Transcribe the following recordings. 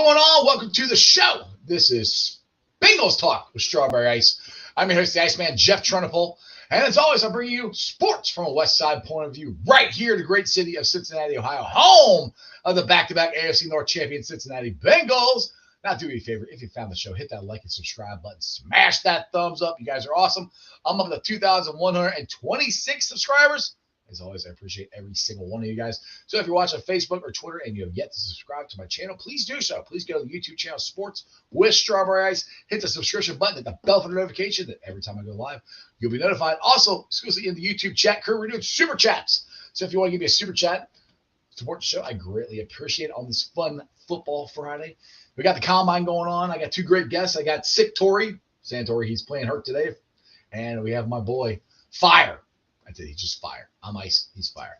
going on? Welcome to the show. This is Bengals Talk with Strawberry Ice. I'm your host, the Iceman, Jeff Trunipole. And as always, I bring you sports from a West Side point of view right here in the great city of Cincinnati, Ohio, home of the back-to-back AFC North champion Cincinnati Bengals. Now, do me a favor. If you found the show, hit that like and subscribe button. Smash that thumbs up. You guys are awesome. I'm up to 2,126 subscribers. As always, I appreciate every single one of you guys. So if you're watching Facebook or Twitter and you have yet to subscribe to my channel, please do so. Please go to the YouTube channel Sports with Strawberry Ice. Hit the subscription button, hit the bell for the notification that every time I go live, you'll be notified. Also, exclusively in the YouTube chat crew, we're doing super chats. So if you want to give me a super chat, support the show, I greatly appreciate it on this fun football Friday. We got the combine going on. I got two great guests. I got Sick Tory, Santori, he's playing hurt today. And we have my boy, Fire. I did. He's just fire. I'm ice. He's fire.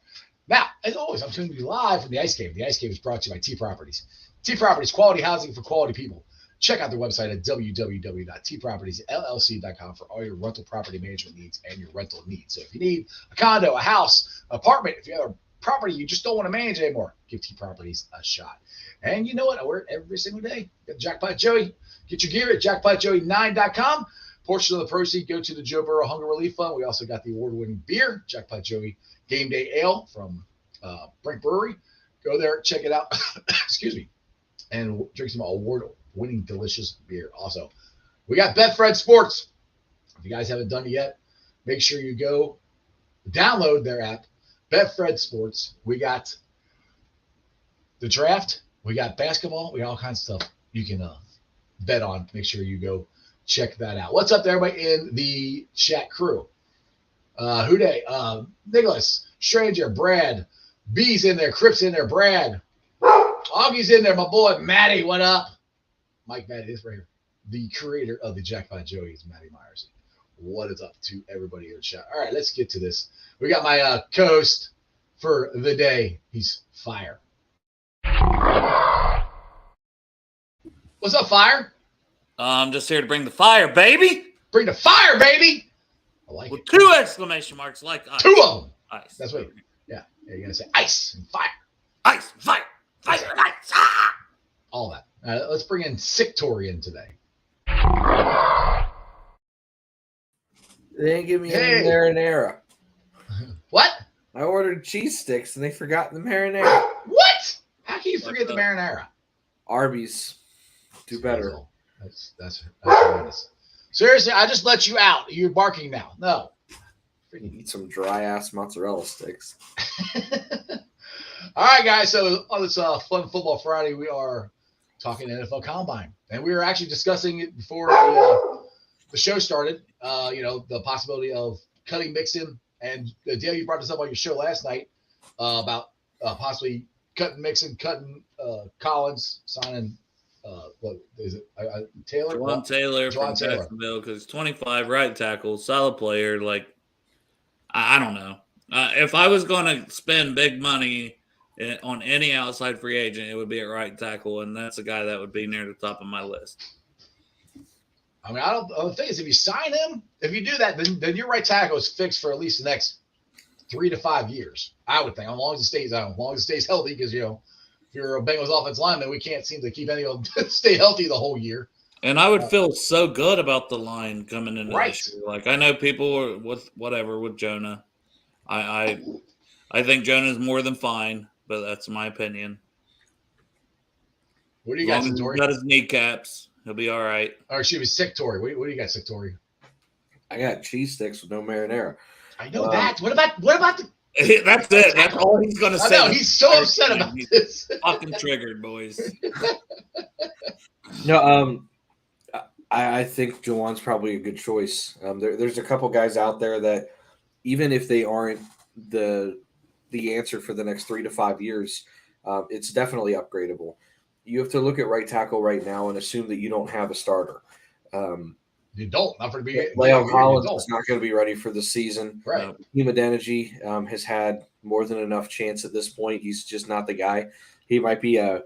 Now, as always, I'm tuned to be live from the Ice Cave. The Ice Cave is brought to you by T Properties. T Properties, quality housing for quality people. Check out their website at www.tpropertiesllc.com for all your rental property management needs and your rental needs. So if you need a condo, a house, an apartment, if you have a property you just don't want to manage anymore, give T Properties a shot. And you know what? I wear it every single day. Got Jackpot Joey. Get your gear at jackpotjoey9.com. Portion of the proceeds go to the Joe Burrow Hunger Relief Fund. We also got the award-winning beer, Jackpot Joey Game Day Ale from Brink Brewery. Go there, check it out. Excuse me. And drink some award-winning delicious beer. Also, we got Betfred Sports. If you guys haven't done it yet, make sure you go download their app, Betfred Sports. We got the draft. We got basketball. We got all kinds of stuff you can bet on. Make sure you go check that out. What's up to everybody in the chat crew? Houday, Nicholas, Stranger, Brad, B's in there, Crips in there, Brad, Augie's in there, my boy, Matty, what up? Mike Matty, this right here. The creator of the Jackpot Joey is Matty Myers. What is up to everybody in the chat? All right, let's get to this. We got my co-host for the day. He's Fire. What's up, Fire? I'm just here to bring the fire, baby. Bring the fire, baby. I like with it. 2 exclamation marks, like ice. 2 of them. Ice. That's what. Yeah. You're gonna say ice and fire. Ice, fire, fire, and ice. Ah! All that. Let's bring in Sick Tory in today. They didn't give me any marinara. What? I ordered cheese sticks and they forgot the marinara. What? How can you forget the marinara? Arby's. Do better. That's horrendous. Seriously, I just let you out. You're barking now. No. Eat some dry ass mozzarella sticks. All right, guys. So on this fun football Friday, we are talking NFL Combine, and we were actually discussing it before the show started. The possibility of cutting Mixon, and Dale, you brought this up on your show last night about possibly cutting Mixon, cutting Collins, signing. What is it? Taylor? Juwan Taylor from Jacksonville, because 25 right tackle, solid player. Like, I don't know. If I was going to spend big money on any outside free agent, it would be at right tackle, and that's a guy that would be near the top of my list. I mean, the thing is, if you sign him, if you do that, then your right tackle is fixed for at least the next 3 to 5 years. I would think, as long as it stays healthy, because if you're a Bengals offensive lineman, we can't seem to keep any of them stay healthy the whole year. And I would feel so good about the line coming into right. this year. Like, I know people were with Jonah. I think Jonah's more than fine, but that's my opinion. What do you got, Tory? He's got his kneecaps. He'll be all right. Or she was Sick Tory. What do you got, Sick Tory? I got cheese sticks with no marinara. I know that. What about the? That's it. That's all he's going to say. I know. He's so upset about this. Fucking triggered, boys. No, I think Juwan's probably a good choice. There's a couple guys out there that, even if they aren't the answer for the next 3 to 5 years, it's definitely upgradable. You have to look at right tackle right now and assume that you don't have a starter. You don't. Not for the beginning. Leo Collins is not going to be ready for the season. Right. Adeniji has had more than enough chance at this point. He's just not the guy. He might be a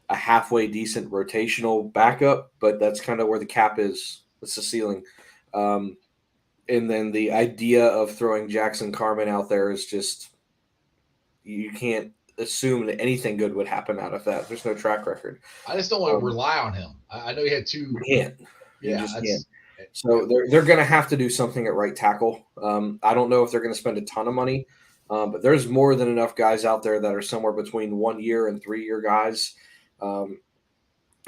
halfway decent rotational backup, but that's kind of where the cap is. That's the ceiling. And then the idea of throwing Jackson Carman out there is just, you can't assume that anything good would happen out of that. There's no track record. I just don't want to rely on him. I know he had two. You can't. You Yeah, just can't. So they're going to have to do something at right tackle. I don't know if they're going to spend a ton of money, but there's more than enough guys out there that are somewhere between 1 year and 3 year guys.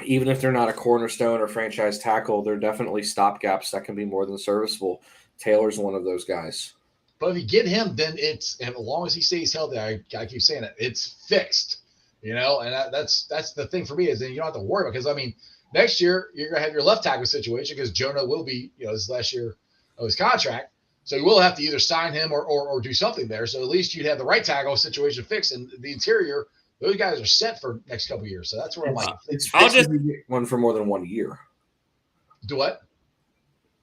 Even if they're not a cornerstone or franchise tackle, they're definitely stopgaps that can be more than serviceable. Taylor's one of those guys. But if you get him, then and as long as he stays healthy, I keep saying it, it's fixed. And that's the thing for me is then you don't have to worry about, because I mean, next year you're gonna have your left tackle situation because Jonah will be, this last year of his contract, so you will have to either sign him or do something there. So at least you'd have the right tackle situation fixed, and the interior, those guys are set for next couple of years. So that's where I'm like, it's fixed if you get one for more than 1 year. Do what?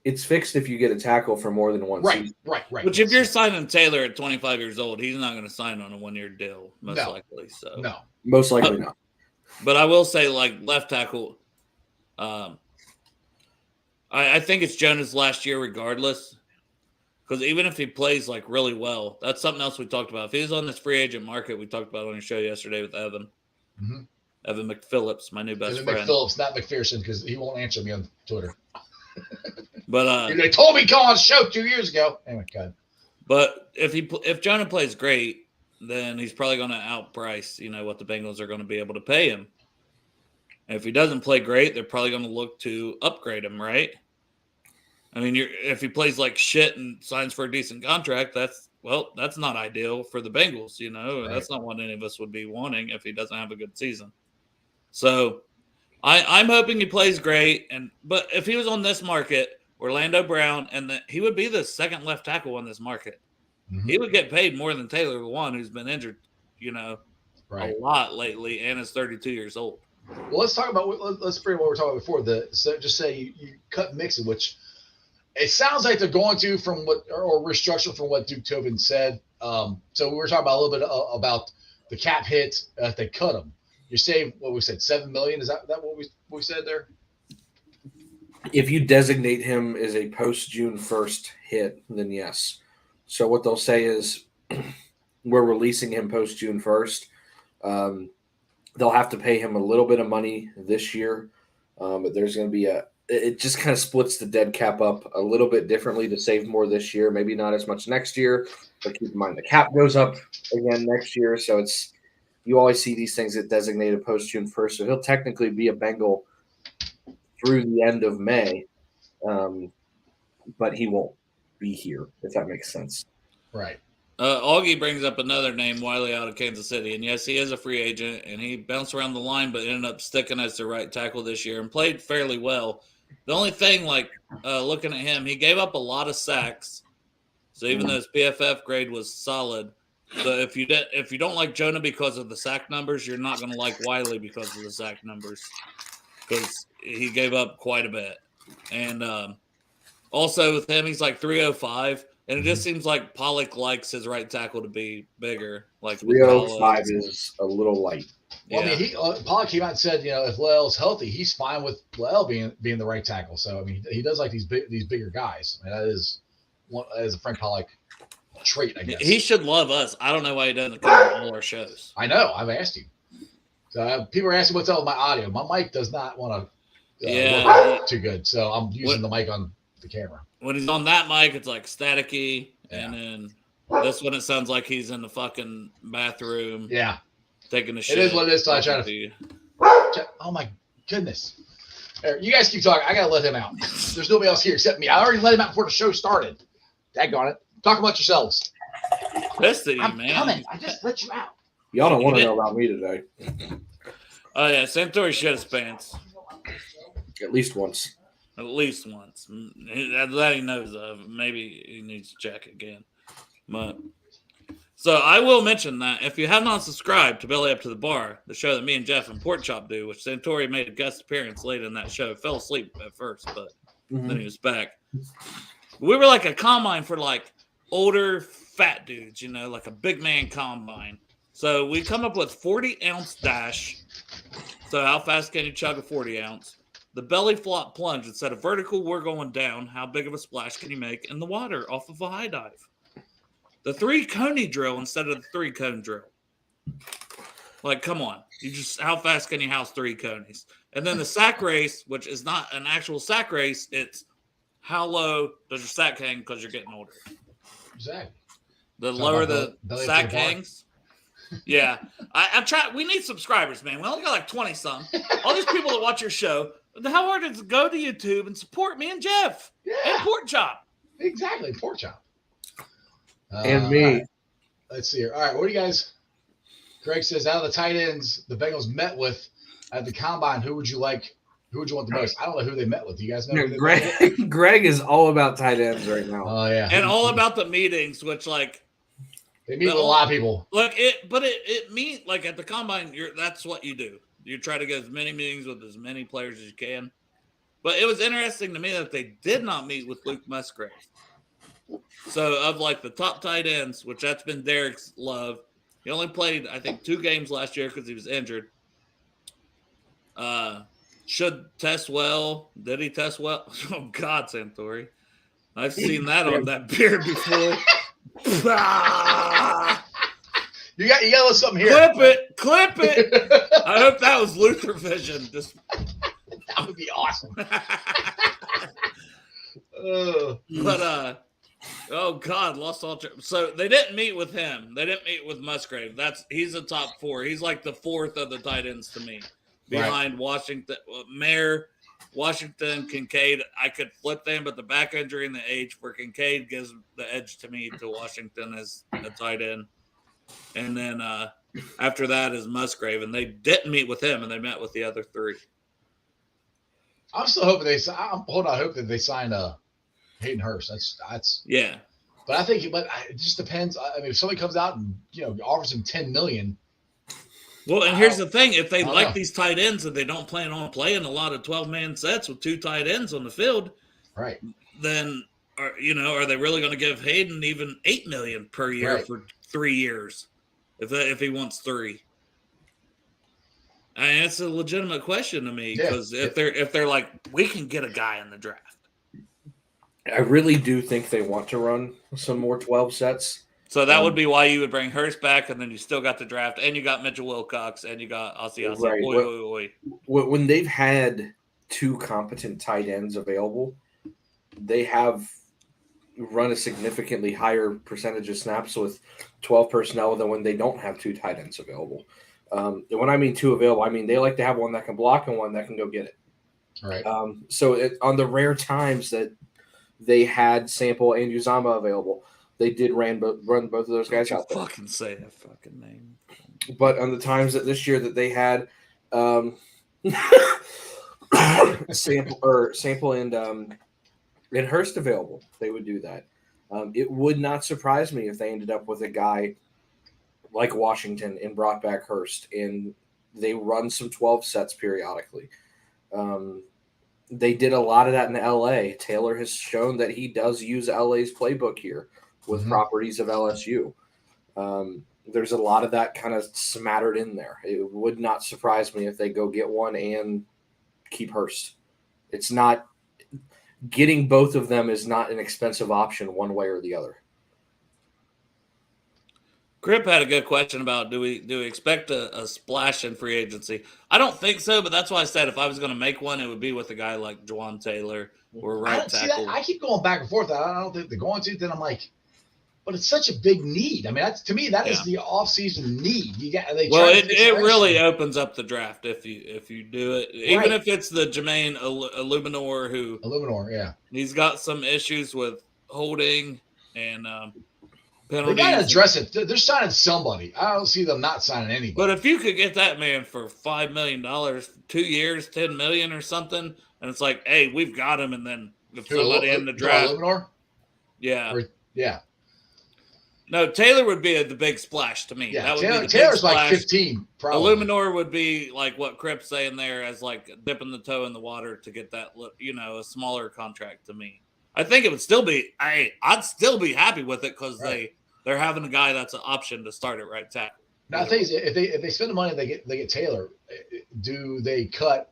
It's fixed if you get a tackle for more than one season. Right. Which if you're signing Taylor at 25 years old, he's not going to sign on a 1 year deal, most likely. So no, most likely not. But I will say, like left tackle, I think it's Jonah's last year regardless. Because even if he plays like really well, that's something else we talked about. If he's on this free agent market, we talked about on your show yesterday with Evan. Mm-hmm. Evan McPhillips, my new best friend. McPhillips, not McPherson, because he won't answer me on Twitter. But they told me to call on the show 2 years ago. Anyway, God. But if Jonah plays great, then he's probably going to outprice what the Bengals are going to be able to pay him. And if he doesn't play great, they're probably going to look to upgrade him, right? I mean, if he plays like shit and signs for a decent contract, that's not ideal for the Bengals. Right. That's not what any of us would be wanting if he doesn't have a good season. So I'm hoping he plays great. But if he was on this market, Orlando Brown, he would be the second left tackle on this market. Mm-hmm. He would get paid more than Taylor Lewan, who's been injured, a lot lately and is 32 years old. Well, let's talk about let's bring what we were talking about before. Just say you cut Mixon, which it sounds like they're going to or restructure from what Duke Tobin said. So we were talking about a little bit about the cap hit if they cut him. You're saying what we said, $7 million. Is that what we said there? If you designate him as a post June 1st hit, then yes. So what they'll say is we're releasing him post June 1st. They'll have to pay him a little bit of money this year, but there's going to be it just kind of splits the dead cap up a little bit differently to save more this year. Maybe not as much next year, but keep in mind the cap goes up again next year. So you always see these things that designated post June 1st. So he'll technically be a Bengal through the end of May, but he won't be here, if that makes sense. Right. Augie brings up another name, Wiley out of Kansas City. And yes, he is a free agent, and he bounced around the line, but ended up sticking as the right tackle this year and played fairly well. The only thing, looking at him, he gave up a lot of sacks. So even though his PFF grade was solid, so if you don't like Jonah because of the sack numbers, you're not going to like Wiley because of the sack numbers, because he gave up quite a bit. And also with him, he's like 305. And it just seems like Pollock likes his right tackle to be bigger. Like 305 is a little light. Well, yeah. I mean, Pollock came out and said, if Lael's healthy, he's fine with Lael being the right tackle. So I mean, he does like these bigger guys. I mean, that is a Frank Pollock trait, I guess. He should love us. I don't know why he doesn't come on all our shows. I know. I've asked him. So people are asking what's up with my audio. My mic does not want to work too good, so I'm using the mic on the camera. When he's on that mic, it's like staticky, and then this one it sounds like he's in the fucking bathroom. Yeah, taking a shit. It is what it is. So I try to. Oh my goodness! You guys keep talking. I gotta let him out. There's nobody else here except me. I already let him out before the show started. Daggone it! Talk about yourselves. Pissed at you, I'm man. coming. I just let you out. Y'all don't want to know about me today. Oh yeah, Santori shit his pants. At least once. At least once. That he knows of. Maybe he needs to check again. But so I will mention that if you have not subscribed to Belly Up to the Bar, the show that me and Jeff and Pork Chop do, which Santori made a guest appearance late in that show, fell asleep at first, but then he was back. We were like a combine for like older fat dudes, like a big man combine. So we come up with 40-ounce dash. So how fast can you chug a 40-ounce? The belly flop plunge, instead of vertical, we're going down. How big of a splash can you make in the water off of a high dive? The 3-coney drill instead of the 3-cone drill. Like, come on. How fast can you house 3 conies? And then the sack race, which is not an actual sack race, it's how low does your sack hang because you're getting older. Exactly. The lower the sack hangs. Yeah. I'm trying. We need subscribers, man. We only got like 20 some. All these people that watch your show, how hard is it to go to YouTube and support me and Jeff? Yeah. And Pork Chop. Exactly. Pork Chop. And me. Right. Let's see here. All right. What do you guys? Greg says, out of the tight ends the Bengals met with at the combine, who would you like? Who would you want the most? I don't know who they met with. You guys know? No, Greg is all about tight ends right now. Oh yeah, and all about the meetings, which like they meet with a lot of people. Like it meet like at the combine. That's what you do. You try to get as many meetings with as many players as you can. But it was interesting to me that they did not meet with Luke Musgrave. So of like the top tight ends, which that's been Derek's love. He only played, I think, 2 games last year because he was injured. Should test well. Did he test well? Oh, God, Santori. I've seen that on that beard before. You got a little something here. Clip it. I hope that was Luther Vision. That would be awesome. But oh God, lost all. So they didn't meet with him. They didn't meet with Musgrave. He's a top 4. He's like the 4th of the tight ends to me, behind Washington, Mayer, Washington, Kincaid. I could flip them, but the back injury and the age for Kincaid gives the edge to me to Washington as a tight end. And then after that is Musgrave, and they didn't meet with him, and they met with the other 3. I'm still hoping I hope that they sign Hayden Hurst. That's yeah. But I think it just depends. I mean, if somebody comes out and offers him $10 million. Well, and here's the thing: if they like these tight ends and they don't plan on playing a lot of 12-man sets with 2 tight ends on the field, right? Then are they really going to give Hayden even $8 million per year for 3 years if he wants 3? I mean, it's a legitimate question to me because if they're like, we can get a guy in the draft. I really do think they want to run some more 12 sets. So that would be why you would bring Hurst back, and then you still got the draft, and you got Mitchell Wilcox, and you got Ossie. Right. When they've had 2 competent tight ends available, they have run a significantly higher percentage of snaps with 12 personnel than when they don't have 2 tight ends available. And when I mean 2 available, I mean they like to have one that can block and one that can go get it. All right. So on the rare times that they had Sample and Uzama available, they did run both of those guys out there. Fucking say that fucking name. But on the times that this year that they had Sample and Hurst available, they would do that. It would not surprise me if they ended up with a guy like Washington and brought back Hurst, and they run some 12 sets periodically. They did a lot of that in LA. Taylor has shown that he does use LA's playbook here with properties of LSU. There's a lot of that kind of smattered in there. It would not surprise me if they go get one and keep Hurst. It's not getting both of them is not an expensive option one way or the other. Grip had a good question about do we expect a splash in free agency? I don't think so, but that's why I said if I was going to make one, it would be with a guy like Juwan Taylor or right tackle. I keep going back and forth. I don't think they're going to. Then I'm like, but it's such a big need. I mean, to me, that is the off-season need. It really opens up the draft if you do it, even if it's the Jermaine Illuminor who he's got some issues with holding and penalties. They got to address it. They're signing somebody. I don't see them not signing anybody. But if you could get that man for $5 million, 2 years, $10 million or something, and it's like, hey, we've got him, and then if somebody in the draft, yeah. No, Taylor would be the big splash to me. Yeah, that would be the Taylor's big like 15. Probably. Illuminor would be like what Crip's saying there, as like dipping the toe in the water to get that, a smaller contract to me. I think it would still be. I'd still be happy with it because they're having a guy that's an option to start at right tackle. Now, the thing is, if they spend the money, they get Taylor. Do they cut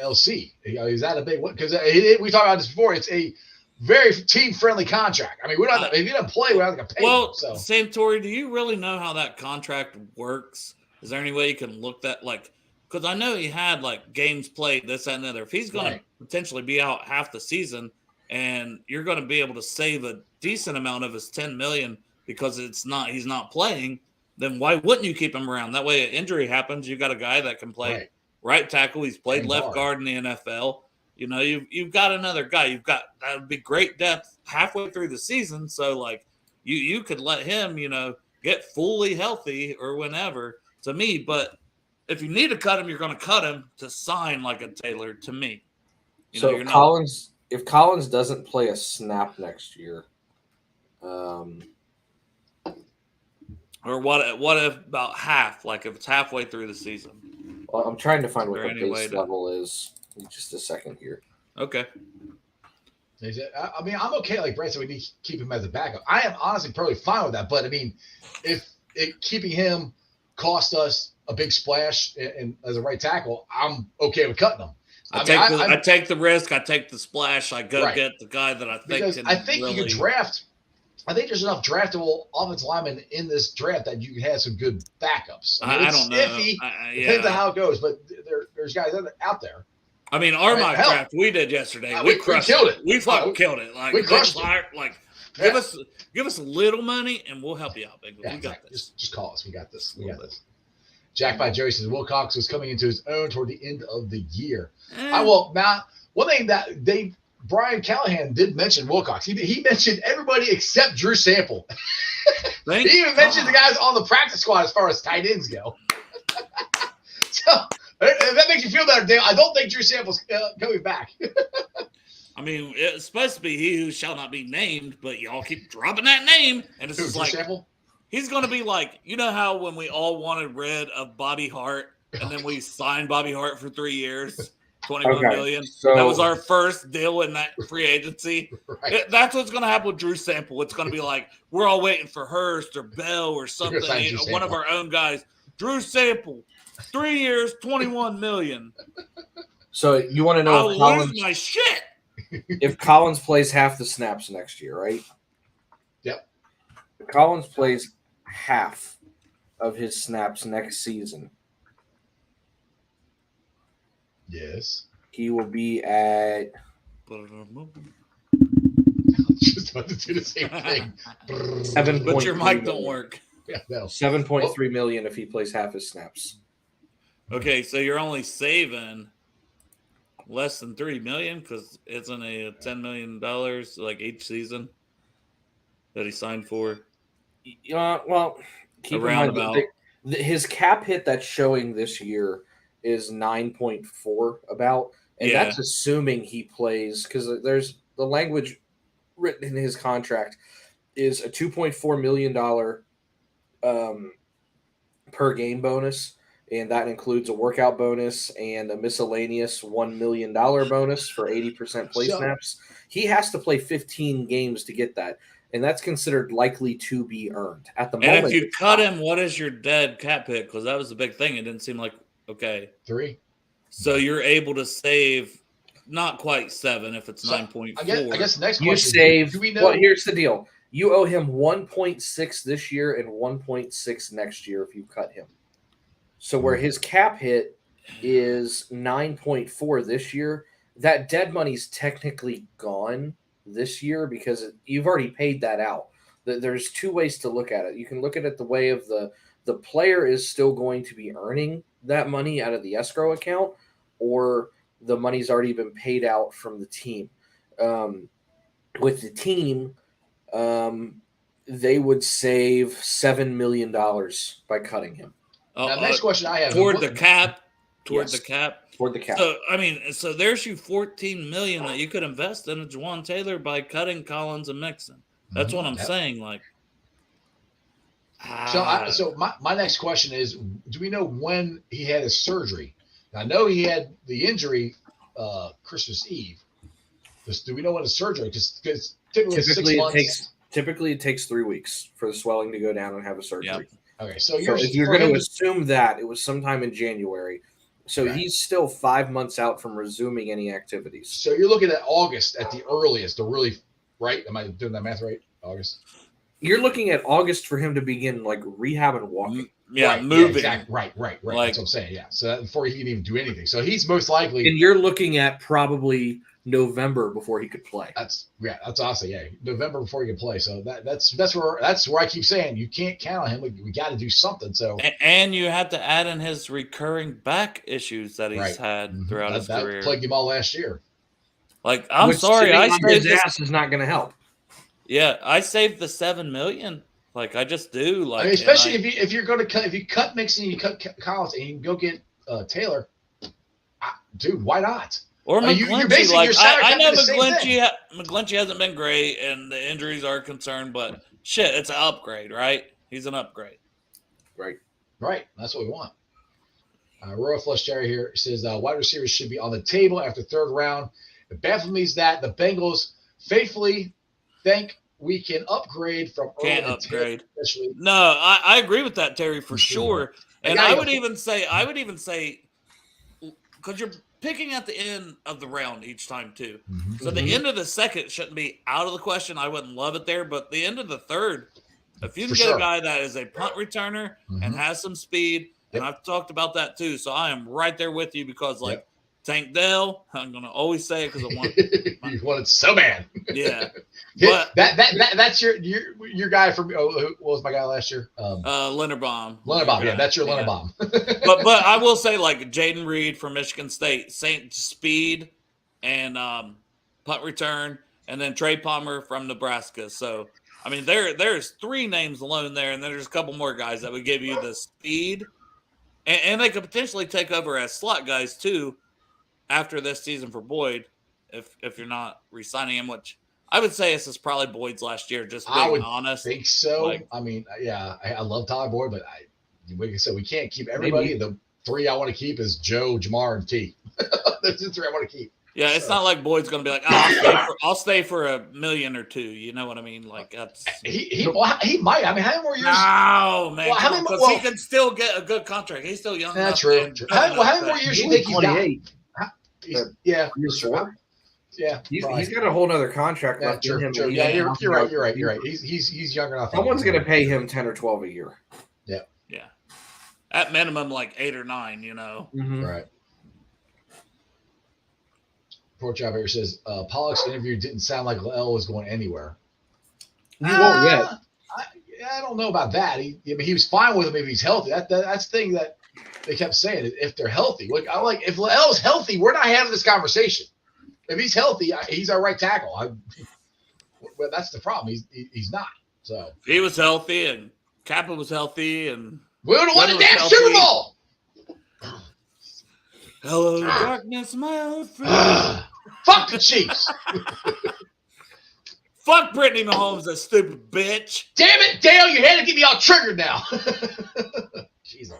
LC? Is that a big one? Because we talked about this before. It's a very team-friendly contract. I mean, we're not. If you don't play, we're not going to pay. Well, him, so. Santori, do you really know how that contract works? Is there any way you can look that like? Because I know he had like games played, this, that, and the other. If he's going to potentially be out half the season, and you're going to be able to save a decent amount of his $10 million because he's not playing, then why wouldn't you keep him around? That way, an injury happens, you got a guy that can play right tackle. He's played left guard in the NFL. You know, you've got another guy. That would be great depth halfway through the season. So like you could let him, get fully healthy or whenever. To me, but if you need to cut him, you're going to cut him to sign like a Taylor. To me, if Collins doesn't play a snap next year, or what if about half? Like if it's halfway through the season. Well, I'm trying to find what the base level is. Just a second here. Okay. I mean, I'm okay. Like Brett said, we need to keep him as a backup. I am honestly probably fine with that. But I mean, if keeping him cost us a big splash and as a right tackle, I'm okay with cutting him. I take the risk. I take the splash. I go get the guy that I think can. I think you could draft. I think there's enough draftable offensive linemen in this draft that you can have some good backups. I don't know. Iffy. Depends on how it goes, but there's guys out there. I mean, our mock draft we did yesterday, we crushed killed it. We fucking killed it. Like we crushed it. Like give us a little money and we'll help you out, big. Yeah, we got this. Just call us. We got this. We got this. Jack by Joey says Wilcox was coming into his own toward the end of the year. One thing that Brian Callahan did mention Wilcox. He mentioned everybody except Drew Sample. He even mentioned the guys on the practice squad as far as tight ends go. So if that makes you feel better, Dale, I don't think Drew Sample's coming back. I mean, it's supposed to be he who shall not be named, but y'all keep dropping that name, and it's just like Sample? He's going to be like, you know how when we all wanted rid of Bobby Hart, and then we signed Bobby Hart for 3 years, $21 million. So, that was our first deal in that free agency. Right. That's what's going to happen with Drew Sample. It's going to be like we're all waiting for Hurst or Bell or something, one of our own guys. Drew Sample, 3 years, $21 million. So you want to know if Collins lose my shit if Collins plays half the snaps next year, right? Yep. If Collins plays half of his snaps next season. Yes. He will be at. Just about to do the same thing. But your mic don't work. Yeah, no. 7.3 million if he plays half his snaps. Okay, so you're only saving less than $3 million because isn't a $10 million like each season that he signed for? Well, keep in mind his cap hit that's showing this year is 9.4 about, and that's assuming he plays because there's the language written in his contract is a $2.4 million per game bonus, and that includes a workout bonus and a miscellaneous $1 million bonus for 80% play snaps. He has to play 15 games to get that, and that's considered likely to be earned at the moment. And if you cut him, what is your dead cap hit? Because that was the big thing. It didn't seem like 3. So you're able to save not quite 7 if it's 9.4. I guess the next question you save. Well, here's the deal. You owe him 1.6 this year and 1.6 next year if you cut him. So where his cap hit is 9.4 this year, that dead money's technically gone this year because you've already paid that out. There's 2 ways to look at it. You can look at it the way of the player is still going to be earning that money out of the escrow account, or the money's already been paid out from the team. With the team, they would save $7 million by cutting him. Now, next question I have toward the cap. Toward the cap. So so there's you $14 million that you could invest in a Juwan Taylor by cutting Collins and Mixon. That's what I'm saying. Like, so my next question is: do we know when he had his surgery? I know he had the injury Christmas Eve. Do we know when his surgery? Because typically 6 months. Typically, it takes 3 weeks for the swelling to go down and have a surgery. Yep. Okay, so if you're going to assume that it was sometime in January, so he's still 5 months out from resuming any activities. So you're looking at August at the earliest, right? Am I doing that math right? August. You're looking at August for him to begin like rehab and walking. moving. Exactly. Right. Like, that's what I'm saying. Yeah. So before he can even do anything. So he's most likely. And you're looking at probably November before he could play. That's awesome. Yeah. November before he can play. So that's where I keep saying you can't count on him. We got to do something. So and you have to add in his recurring back issues that he's had throughout his career. That plagued him all last year. Like, I'm sorry, I saved his ass is not going to help. Yeah, I saved the $7 million. Like, I just do. Like, I mean, especially if you're going to cut, if you cut Mixon, you cut Collins, and you can go get Taylor, dude, why not? Or McGlinchey. Like, I know McGlinchey hasn't been great, and the injuries are a concern, but shit, it's an upgrade, right? He's an upgrade. Right. That's what we want. Royal Flush Jerry here says wide receivers should be on the table after third round. If Baffle means that, the Bengals faithfully think we can upgrade from can't upgrade. No, I agree with that, Terry, for sure. And I would even say, because you're picking at the end of the round each time too. So the end of the second shouldn't be out of the question. I wouldn't love it there, but the end of the third, if you can get a guy that is a punt returner and has some speed, and I've talked about that too. So I am right there with you because Tank Dell, I'm gonna always say it because I want you want it so bad. Yeah. But that's your guy from what was my guy last year? Linderbaum. Yeah, that's your Linderbaum. but I will say, like, Jaden Reed from Michigan State, Saint speed and punt return, and then Trey Palmer from Nebraska. So I mean, there's 3 names alone there, and then there's a couple more guys that would give you the speed, and they could potentially take over as slot guys too after this season for Boyd, if you're not re-signing him, which I would say this is probably Boyd's last year, just being honest. I think so. Like, I mean, yeah, I love Tyler Boyd, but like I said, we can't keep everybody. The 3 I want to keep is Joe, Jamar, and T. That's the 3 I want to keep. Yeah, it's not like Boyd's going to be like, I'll stay for $1 million or $2 million. You know what I mean? Like, that's he might. I mean, how many more years? No, man. Because he can still get a good contract. He's still young. That's true. How many more years do you think he's got? Yeah. Yeah, he's got a whole other contract left in him. Yeah, you're right. He's younger enough. Someone's going to pay him 10 or 12 a year. Yeah. At minimum, like 8 or 9. You know. Right. Poor job here says Pollock's interview didn't sound like L was going anywhere. He won't yet. I don't know about that. He was fine with him if he's healthy. That's the thing that they kept saying. If they're healthy, if L's healthy, we're not having this conversation. If he's healthy, he's our right tackle. Well, that's the problem. He's not. So if he was healthy and Kappa was healthy, and we would have won the damn Super Bowl. Hello, darkness, my old friend. Fuck the Chiefs. Fuck Brittany Mahomes, that stupid bitch. Damn it, Dale, you had to get me all triggered now. Jesus.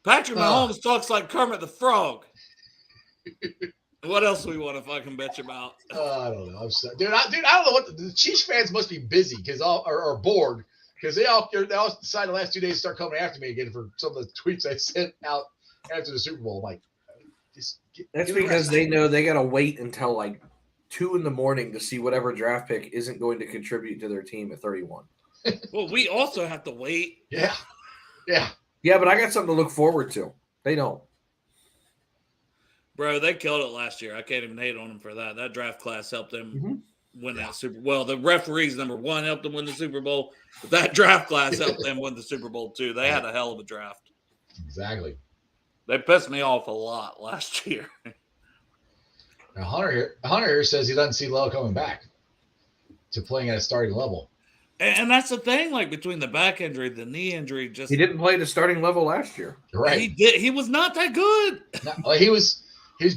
Patrick Mahomes talks like Kermit the Frog. What else do we want to fucking bitch about? I don't know. I'm sorry. Dude, I don't know what the Chiefs fans must be busy or bored because they all decided the last 2 days to start coming after me again for some of the tweets I sent out after the Super Bowl. I'm like, that's because they know they got to wait until like 2 a.m. to see whatever draft pick isn't going to contribute to their team at 31. Well, we also have to wait. Yeah, but I got something to look forward to. They don't. Bro, they killed it last year. I can't even hate on them for that. That draft class helped them win that Super Bowl. Well, the referees, number 1, helped them win the Super Bowl. But that draft class helped them win the Super Bowl, too. They had a hell of a draft. Exactly. They pissed me off a lot last year. Now, Hunter here says he doesn't see Lowe coming back to playing at a starting level. And that's the thing, like between the back injury, the knee injury, he didn't play at the starting level last year. Right. He did. He was not that good. No, he was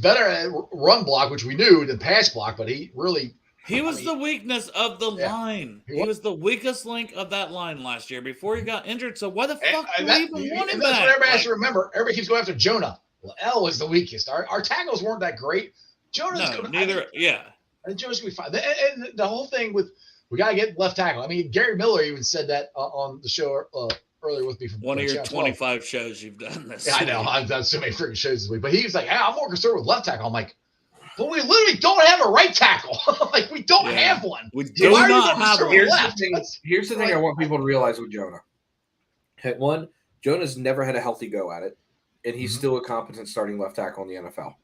better at run block, which we knew, than pass block, but he really was the weakness of the line. He was the weakest link of that line last year before he got injured. So why the fuck do we even want him back? That's what everybody has to remember. Everybody keeps going after Jonah. Well, L was the weakest. Our tackles weren't that great. Jonah's good. And Jonah's gonna be fine. And the whole thing with we got to get left tackle. I mean, Gary Miller even said that on the show earlier with me. From one of your 25 shows you've done this. Yeah, I know. I've done so many freaking shows this week. But he was like, I'm more concerned with left tackle. I'm like, but we literally don't have a right tackle. Like, we don't have one. We do not have one. Here's the thing I want people to realize with Jonah. Okay, one, Jonah's never had a healthy go at it, and he's Mhm. still a competent starting left tackle in the NFL.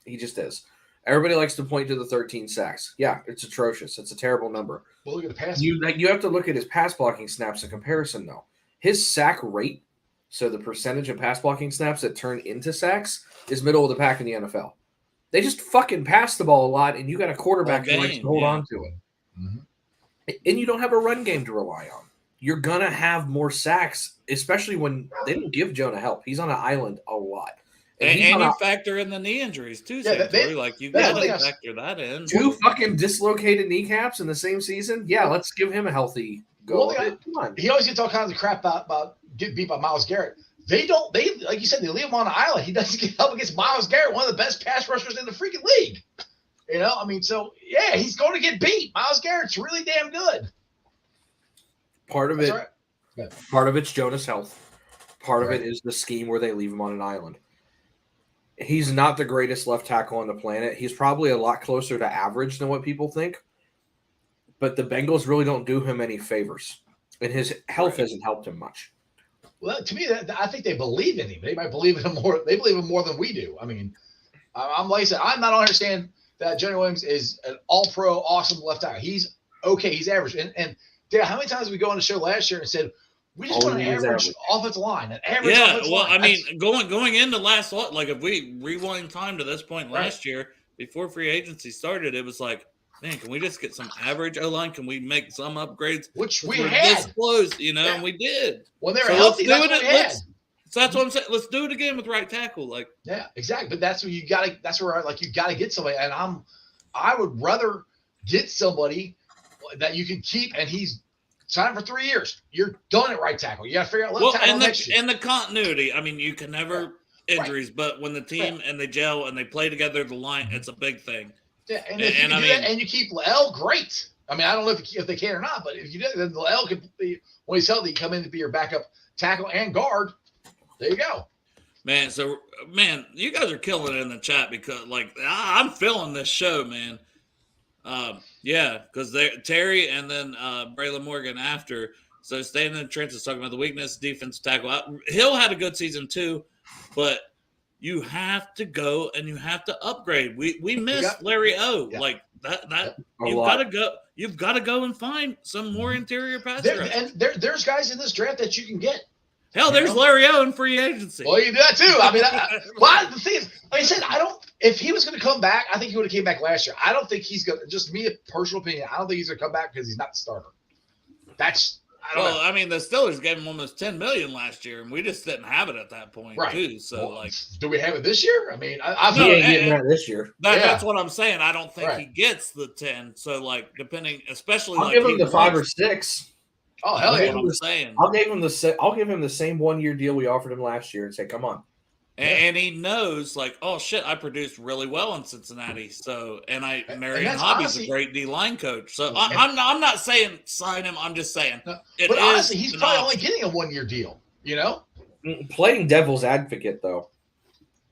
He just is. Everybody likes to point to the 13 sacks. Yeah, it's atrocious. It's a terrible number. Well, look at the pass. You have to look at his pass blocking snaps in comparison, though. His sack rate, so the percentage of pass blocking snaps that turn into sacks, is middle of the pack in the NFL. They just fucking pass the ball a lot, and you got a quarterback who likes to hold on to it. Mm-hmm. And you don't have a run game to rely on. You're going to have more sacks, especially when they don't give Jonah help. He's on an island a lot. And you factor in the knee injuries too, like you got to factor that in. 2 fucking dislocated kneecaps in the same season? Yeah, let's give him a healthy go. Well, come on. He always gets all kinds of crap about getting beat by Myles Garrett. They like you said, they leave him on an island. He doesn't get help against Myles Garrett, one of the best pass rushers in the freaking league. You know, I mean, so yeah, he's going to get beat. Myles Garrett's really damn good. Part of it's Jonah's health. Part of it is the scheme where they leave him on an island. He's not the greatest left tackle on the planet. He's probably a lot closer to average than what people think. But the Bengals really don't do him any favors. And his health hasn't helped him much. Well, to me, I think they believe in him. They might believe in him more. They believe him more than we do. I mean, I'm like I said, I'm not understand that Jonah Williams is an all-pro, awesome left tackle. He's okay. He's average. And Dad, how many times did we go on the show last year and said, we just want an average offensive line, offensive line. I mean, going into last, like if we rewind time to this point last year, before free agency started, it was like, man, can we just get some average O-line? Can we make some upgrades? Which we had. This close, and we did. When they were healthy, that's what we had. So that's what I'm saying. Let's do it again with right tackle. Like, yeah, exactly. But that's where you got to. That's where you got to get somebody. And I would rather get somebody that you can keep, and he's signed for 3 years. You're done at right tackle. You got to figure out left tackle next year. And the continuity. I mean, you can never injuries, but when the team and they gel and they play together, the line, it's a big thing. Yeah, and if you do that and you keep L, great. I mean, I don't know if they can or not, but if you do, then L could be, when he's healthy, come in to be your backup tackle and guard. There you go. Man, you guys are killing it in the chat because, I'm feeling this show, man. Because Terry and then Braylon Morgan after. So staying in the trenches, talking about the weakness, defense tackle. Hill had a good season too, but you have to go and you have to upgrade. We missed Larry O. Yeah. Like that. You've got to go and find some more interior pass rush. And there's guys in this draft that you can get. Hell, there's Larry O in free agency. Well, you do that too. I mean, the thing is, like I said, if he was going to come back, I think he would have came back last year. I don't think he's going to, just me, a personal opinion, I don't think he's going to come back because he's not the starter. I mean, the Steelers gave him almost $10 million last year, and we just didn't have it at that point, too. So, do we have it this year? I mean, he ain't getting that this year. That's what I'm saying. I don't think he gets the 10. So, depending, especially, I'll give him the 5 or 6. Oh, hell yeah! I'm saying. I'll give him the same 1-year deal we offered him last year and say, come on. And he knows, oh shit, I produced really well in Cincinnati. So, Marion Hobby's a great D line coach. So I'm not saying sign him. I'm just saying. No, but honestly, he's probably only getting a 1-year deal. You know, playing devil's advocate though,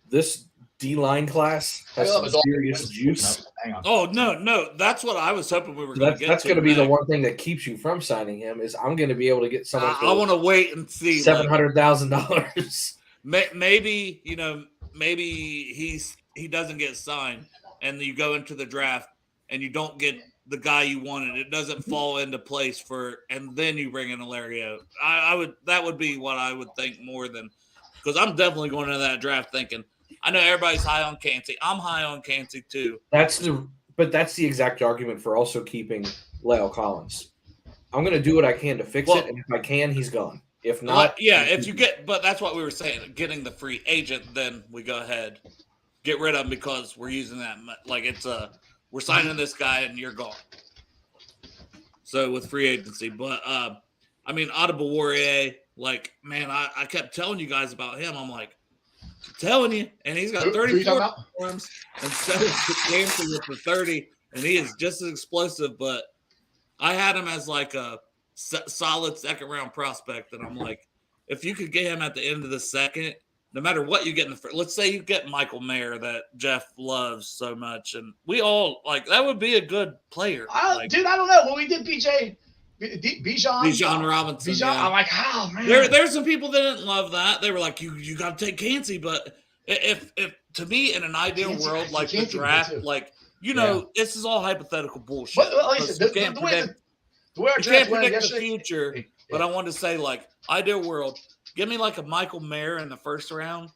this D line class has some serious juice. Hang on. Oh no, that's what I was hoping we were going to get. That's going to be the one thing that keeps you from signing him. Is I'm going to be able to get someone. I want to wait and see $700,000. Maybe he doesn't get signed, and you go into the draft and you don't get the guy you wanted. It doesn't fall into place and then you bring in a Lario. That would be what I would think more than, because I'm definitely going into that draft thinking, I know everybody's high on Cansey. I'm high on Cansey too. That's the exact argument for also keeping La'el Collins. I'm going to do what I can to fix it, and if I can, he's gone. If not, but that's what we were saying. Getting the free agent, then we go ahead, get rid of him because we're using that. We're signing this guy and you're gone. So with free agency, but Audible Warrior, man, I kept telling you guys about him. I'm telling you, and he's got 34 forms and 7 games with the 30, and he is just as explosive. But I had him as a solid second-round prospect, and I'm if you could get him at the end of the second, no matter what you get in the first, let's say you get Michael Mayer that Jeff loves so much, and we all that would be a good player. Dude, I don't know. When we did BJ Bijan Robinson. Bijan, yeah. I'm like, oh man. There's some people that didn't love that. They were like, you got to take Kancey, but if to me in an ideal world, like the draft, like this is all hypothetical bullshit. But like I said, the way our draft went yesterday, the future. But I wanted to say, like, ideal world, give me like a Michael Mayer in the first round,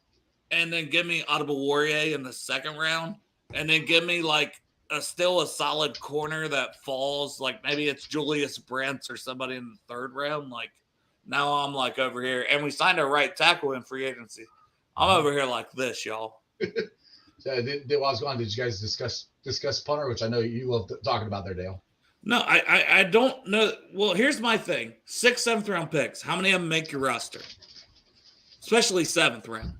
and then give me Adebawore in the second round, and then give me like still a solid corner that falls, like maybe it's Julius Brents or somebody in the third round. Like now I'm like over here, and we signed our right tackle in free agency. I'm over here like this, y'all. So while I was gone, did you guys discuss punter, which I know you love talking about there, Dale? No, I don't know. Well, here's my thing: 6th, 7th round picks. How many of them make your roster? Especially 7th round.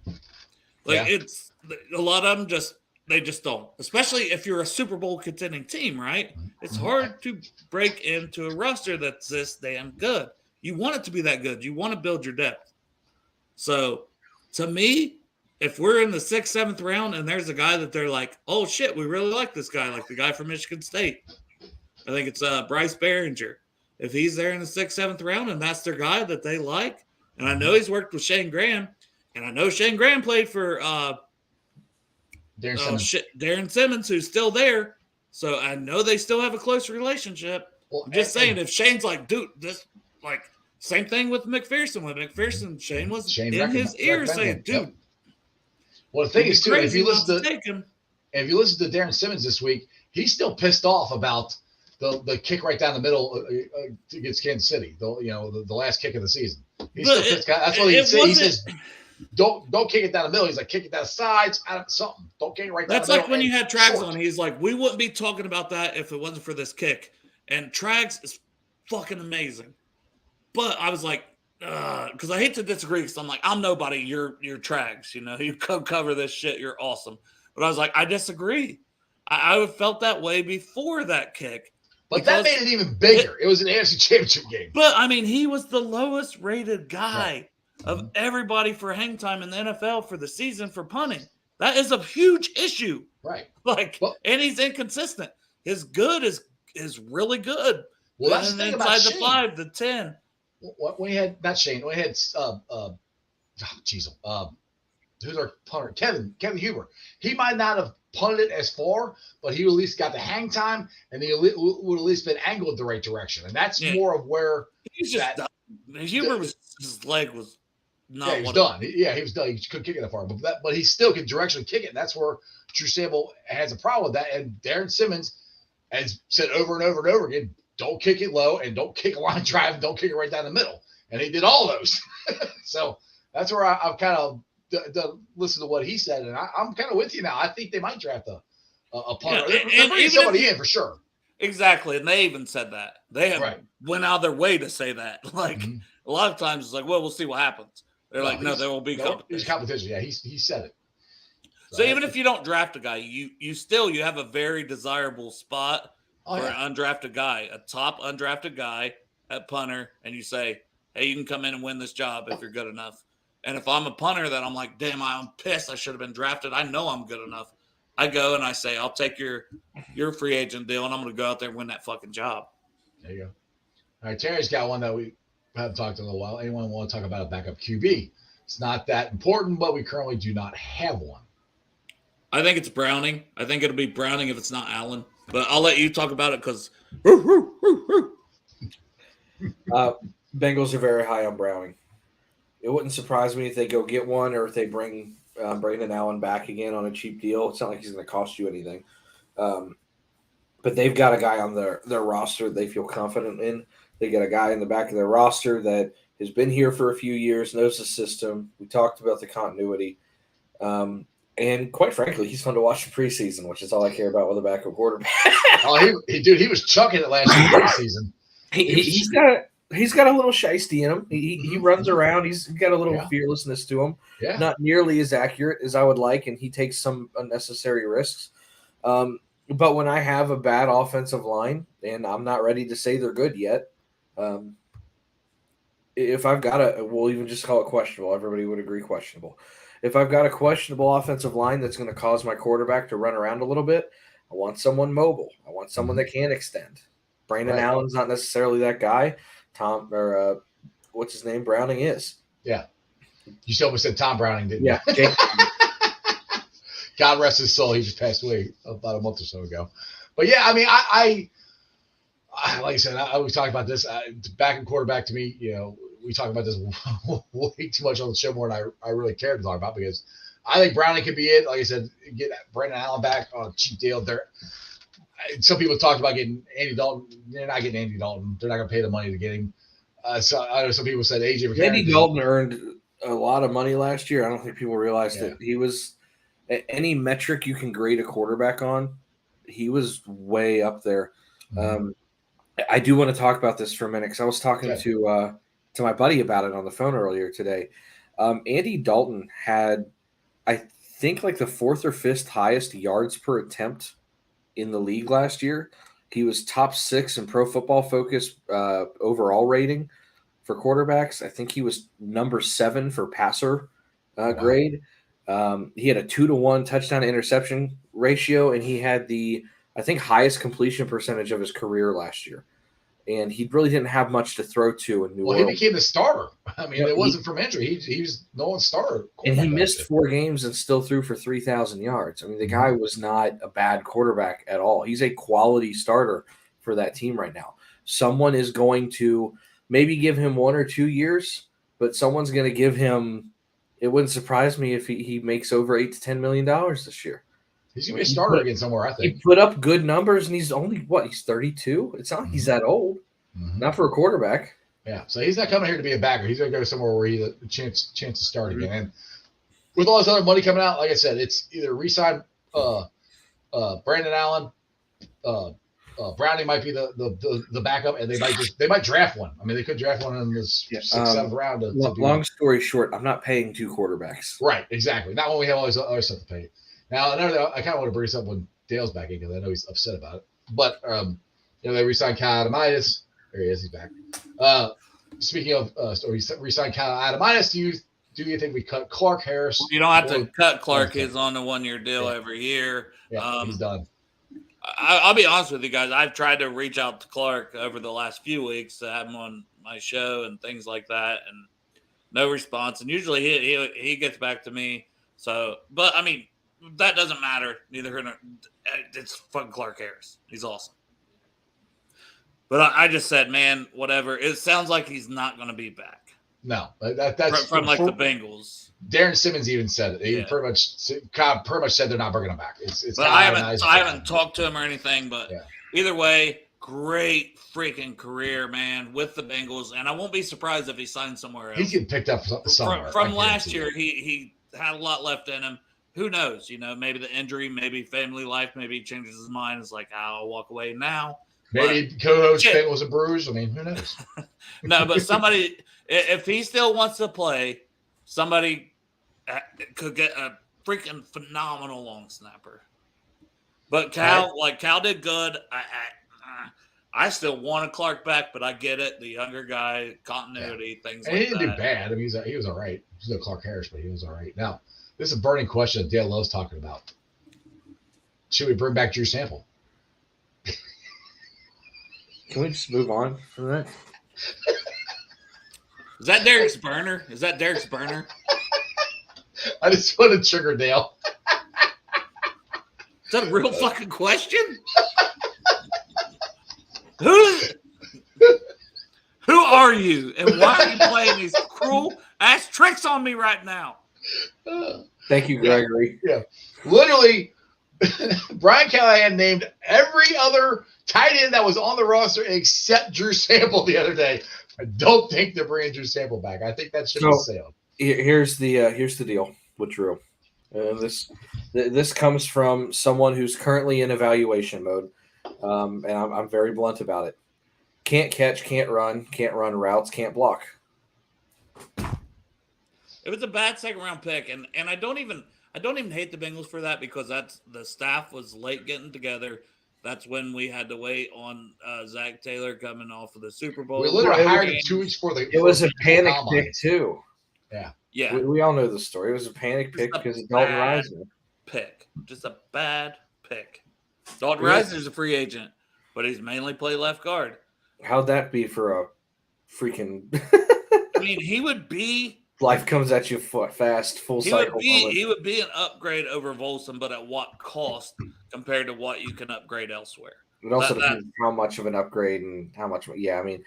Like it's a lot of them they just don't. Especially if you're a Super Bowl contending team, right? It's hard to break into a roster that's this damn good. You want it to be that good. You want to build your depth. So, to me, if we're in the 6th, 7th round and there's a guy that they're like, oh shit, we really like this guy, like the guy from Michigan State. I think it's Bryce Behringer. If he's there in the 6th, 7th round and that's their guy that they like, and I know he's worked with Shane Graham, and I know Shane Graham played for Darren Simmons, who's still there. So I know they still have a close relationship. Well, I'm just saying, if Shane's like, dude, this like same thing with McPherson. With McPherson, Shane was in his ear saying, dude. Yep. Well, the thing is too, if you listen to Darren Simmons this week, he's still pissed off about the kick right down the middle against Kansas City. The last kick of the season. He's still pissed. That's what he said. He says, Don't kick it down the middle. He's like, kick it down the sides, out of something. Don't kick it right down the middle. That's like when you had Trags on. He's like, we wouldn't be talking about that if it wasn't for this kick. And Trags is fucking amazing. But I was like, because I hate to disagree, because I'm like, I'm nobody. You're Trags. You come cover this shit. You're awesome. But I was like, I disagree. I felt that way before that kick. But that made it even bigger. It was an AFC Championship game. But, I mean, he was the lowest rated guy of everybody for hang time in the NFL for the season for punting. That is a huge issue. Right. And he's inconsistent. His good is really good. Well, that's the thing about inside the 5, the 10. When he had not Shane, when he had who's our punter? Kevin Huber. He might not have punted it as far, but he at least got the hang time, and he would at least been angled the right direction. And that's more of where he's just done. Huber his leg was not. Yeah, he was done. He was done. He couldn't kick it that far, but he still could directionally kick it. And that's where Drew Sample has a problem with that. And Darren Simmons has said over and over and over again, don't kick it low and don't kick a line drive and don't kick it right down the middle. And he did all those. So that's where I've kind of listened to what he said. And I'm kind of with you now. I think they might draft a punter. They're bringing somebody in for sure. Exactly. And they even said that. They have went out of their way to say that. Like a lot of times it's like, well, we'll see what happens. They're like, no, there will be competition. There's competition. Yeah, he said it. So even if you don't draft a guy, you have a very desirable spot for an undrafted guy, a top undrafted guy at punter, and you say, hey, you can come in and win this job if you're good enough. And if I'm a punter that I'm like, damn, I'm pissed, I should have been drafted. I know I'm good enough. I go and I say, I'll take your free agent deal, and I'm going to go out there and win that fucking job. There you go. All right, Terry's got one that we haven't talked in a little while. Anyone want to talk about a backup QB? It's not that important, but we currently do not have one. I think it's Browning. I think it'll be Browning if it's not Allen. But I'll let you talk about it because Bengals are very high on Browning. It wouldn't surprise me if they go get one or if they bring Brandon Allen back again on a cheap deal. It's not like he's going to cost you anything. But they've got a guy on their roster they feel confident in. They got a guy in the back of their roster that has been here for a few years, knows the system. We talked about the continuity. And quite frankly, he's fun to watch in preseason, which is all I care about with a backup quarterback. He was chucking it last year preseason. He's got a little shiesty in him. He runs around. He's got a little fearlessness to him. Yeah. Not nearly as accurate as I would like, and he takes some unnecessary risks. But when I have a bad offensive line, and I'm not ready to say they're good yet, if I've got we'll even just call it questionable. Everybody would agree questionable. If I've got a questionable offensive line that's going to cause my quarterback to run around a little bit, I want someone mobile. I want someone that can extend. Brandon Allen's not necessarily that guy. What's his name? Browning is. Yeah. You still almost said Tom Browning, didn't you? Yeah. God rest his soul. He just passed away about a month or so ago. But yeah, I mean, I like I said, I was talking about this. Back in quarterback to me, we talk about this way too much on the show more than I really care to talk about, because I think Browning could be it. Like I said, get Brandon Allen back on a cheap deal. Some people talked about getting Andy Dalton. They're not getting Andy Dalton. They're not going to pay the money to get him. So I know some people said AJ McCarron. Andy Dalton earned a lot of money last year. I don't think people realized that he was any metric you can grade a quarterback on. He was way up there. Mm-hmm. I do want to talk about this for a minute, because I was talking to my buddy about it on the phone earlier today. Andy Dalton had, I think, like the 4th or 5th highest yards per attempt in the league last year. He was top 6 in Pro Football Focus overall rating for quarterbacks. I think he was number 7 for passer grade. He had a 2-to-1 touchdown to interception ratio, and he had the, I think, highest completion percentage of his career last year. And he really didn't have much to throw to in New Orleans. He became the starter. I mean, it wasn't from injury. He was no one's starter. And he missed 4 games and still threw for 3,000 yards. I mean, the guy was not a bad quarterback at all. He's a quality starter for that team right now. Someone is going to maybe give him 1 or 2 years, but someone's going to give him – it wouldn't surprise me if he makes over $8 to $10 million this year. He's going to be a starter again somewhere, I think. He put up good numbers, and he's only, he's 32? It's not like he's that old. Mm-hmm. Not for a quarterback. Yeah, so he's not coming here to be a backer. He's going to go somewhere where he has a chance to start again. And with all this other money coming out, like I said, it's either re-sign Brandon Allen, Browning might be the backup, and they might draft one. I mean, they could draft one in this 6th, 7th round. Long story short, I'm not paying 2 quarterbacks. Right, exactly. Not when we have all this other stuff to pay. Now, another thing, I kind of want to bring this up when Dale's back in, because I know he's upset about it. But they re-signed Kyle Adamitis. There he is. He's back. Speaking of, re-signed Kyle Adamitis, do you think we cut Clark Harris? You don't have to cut Clark. He's on a 1-year deal every year. Yeah, he's done. I'll be honest with you guys. I've tried to reach out to Clark over the last few weeks to have him on my show and things like that, and no response. And usually he gets back to me. So, but I mean, that doesn't matter. It's fucking Clark Harris. He's awesome. But I just said, man, whatever. It sounds like he's not going to be back. No, that's from the Bengals. Darren Simmons even said it. He pretty much said they're not bringing him back. But I haven't talked to him or anything. But either way, great freaking career, man, with the Bengals. And I won't be surprised if he signs somewhere else. He's getting picked up somewhere. From last year, he had a lot left in him. Who knows? Maybe the injury, maybe family life, maybe he changes his mind. It's like, I'll walk away now. Maybe co-host was a bruise. I mean, who knows? No, but somebody, if he still wants to play, somebody could get a freaking phenomenal long snapper. But Cal did good. I still wanted Clark back, but I get it. The younger guy, continuity, things like that. He didn't do bad. I mean, he was all right. He's no Clark Harris, but he was all right. Now, this is a burning question that Dale loves talking about. Should we bring back Drew Sample? Can we just move on from that? Is that Derek's burner? I just want to trigger Dale. Is that a real fucking question? Who are you, and why are you playing these cruel ass tricks on me right now? Thank you, Gregory. Yeah. Literally, Brian Callahan named every other tight end that was on the roster except Drew Sample the other day. I don't think they're bringing Drew Sample back. I think that ship has sailed. Here's the deal with Drew. This comes from someone who's currently in evaluation mode, and I'm very blunt about it. Can't catch, can't run routes, can't block. It was a bad 2nd-round pick, and I don't even hate the Bengals for that, because that's the staff was late getting together. That's when we had to wait on Zach Taylor coming off of the Super Bowl. We literally hired him 2 weeks before it was a panic pick too. Yeah. We all know the story. It was a panic pick because of Dalton Risner. Just a bad pick. Dalton Risner's a free agent, but he's mainly play left guard. How'd that be for a freaking? I mean, he would be. Life comes at you fast, full cycle. He would be an upgrade over Volson, but at what cost compared to what you can upgrade elsewhere? It also depends how much of an upgrade and how much. Yeah, I mean,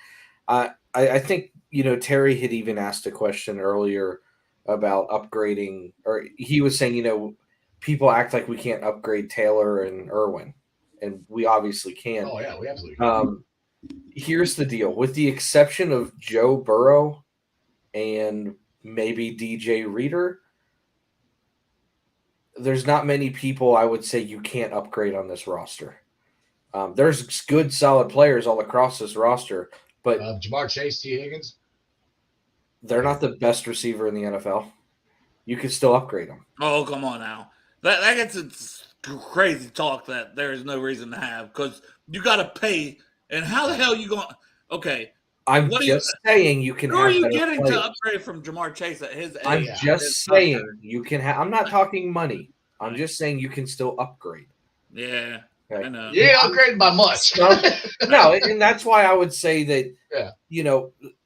I think Terry had even asked a question earlier about upgrading, or he was saying people act like we can't upgrade Taylor and Irwin, and we obviously can. Oh yeah, we absolutely can. Here's the deal: with the exception of Joe Burrow and maybe DJ Reader, there's not many people I would say you can't upgrade on this roster. There's good, solid players all across this roster, but Jamar Chase, T. Higgins, they're not the best receiver in the NFL. You could still upgrade them. Oh, come on now. That gets crazy talk that there is no reason to have because you got to pay. And how the hell are you going? Okay. I'm just saying you can. Who are you getting to upgrade from Jamar Chase at his age? I'm just saying you can have. I'm not talking money. I'm just saying you can still upgrade. Yeah, okay. I know. You ain't upgrading by much. No, and that's why I would say that.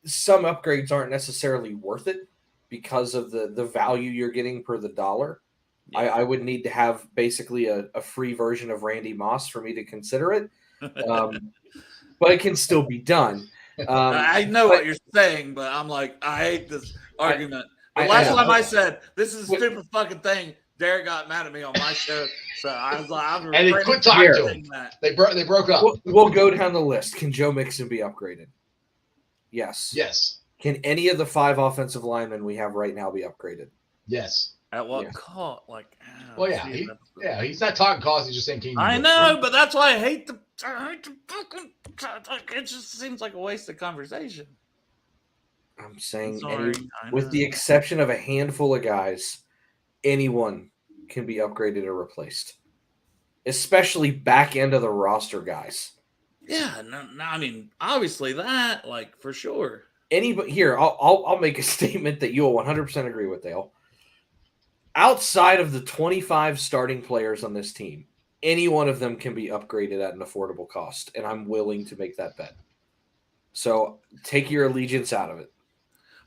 Some upgrades aren't necessarily worth it because of the value you're getting per the dollar. Yeah. I would need to have basically a free version of Randy Moss for me to consider it, but it can still be done. I know what you're saying, but I'm like, I hate this argument. The last time I said this is a stupid fucking thing, Derek got mad at me on my show, so I was like, I'm and they quit talking to him. They broke up. We'll go down the list. Can Joe Mixon be upgraded? Yes. Yes. Can any of the 5 offensive linemen we have right now be upgraded? Yes. At what cost? Like, well, yeah, he's not talking cost. He's just saying. I know, but that's why I hate the fucking. It just seems like a waste of conversation. I'm saying, with the exception of a handful of guys, anyone can be upgraded or replaced, especially back end of the roster guys. Yeah, no, I mean, obviously that, like, for sure. Anybody here? I'll make a statement that you'll 100% agree with, Dale. Outside of the 25 starting players on this team, any one of them can be upgraded at an affordable cost, and I'm willing to make that bet. So take your allegiance out of it.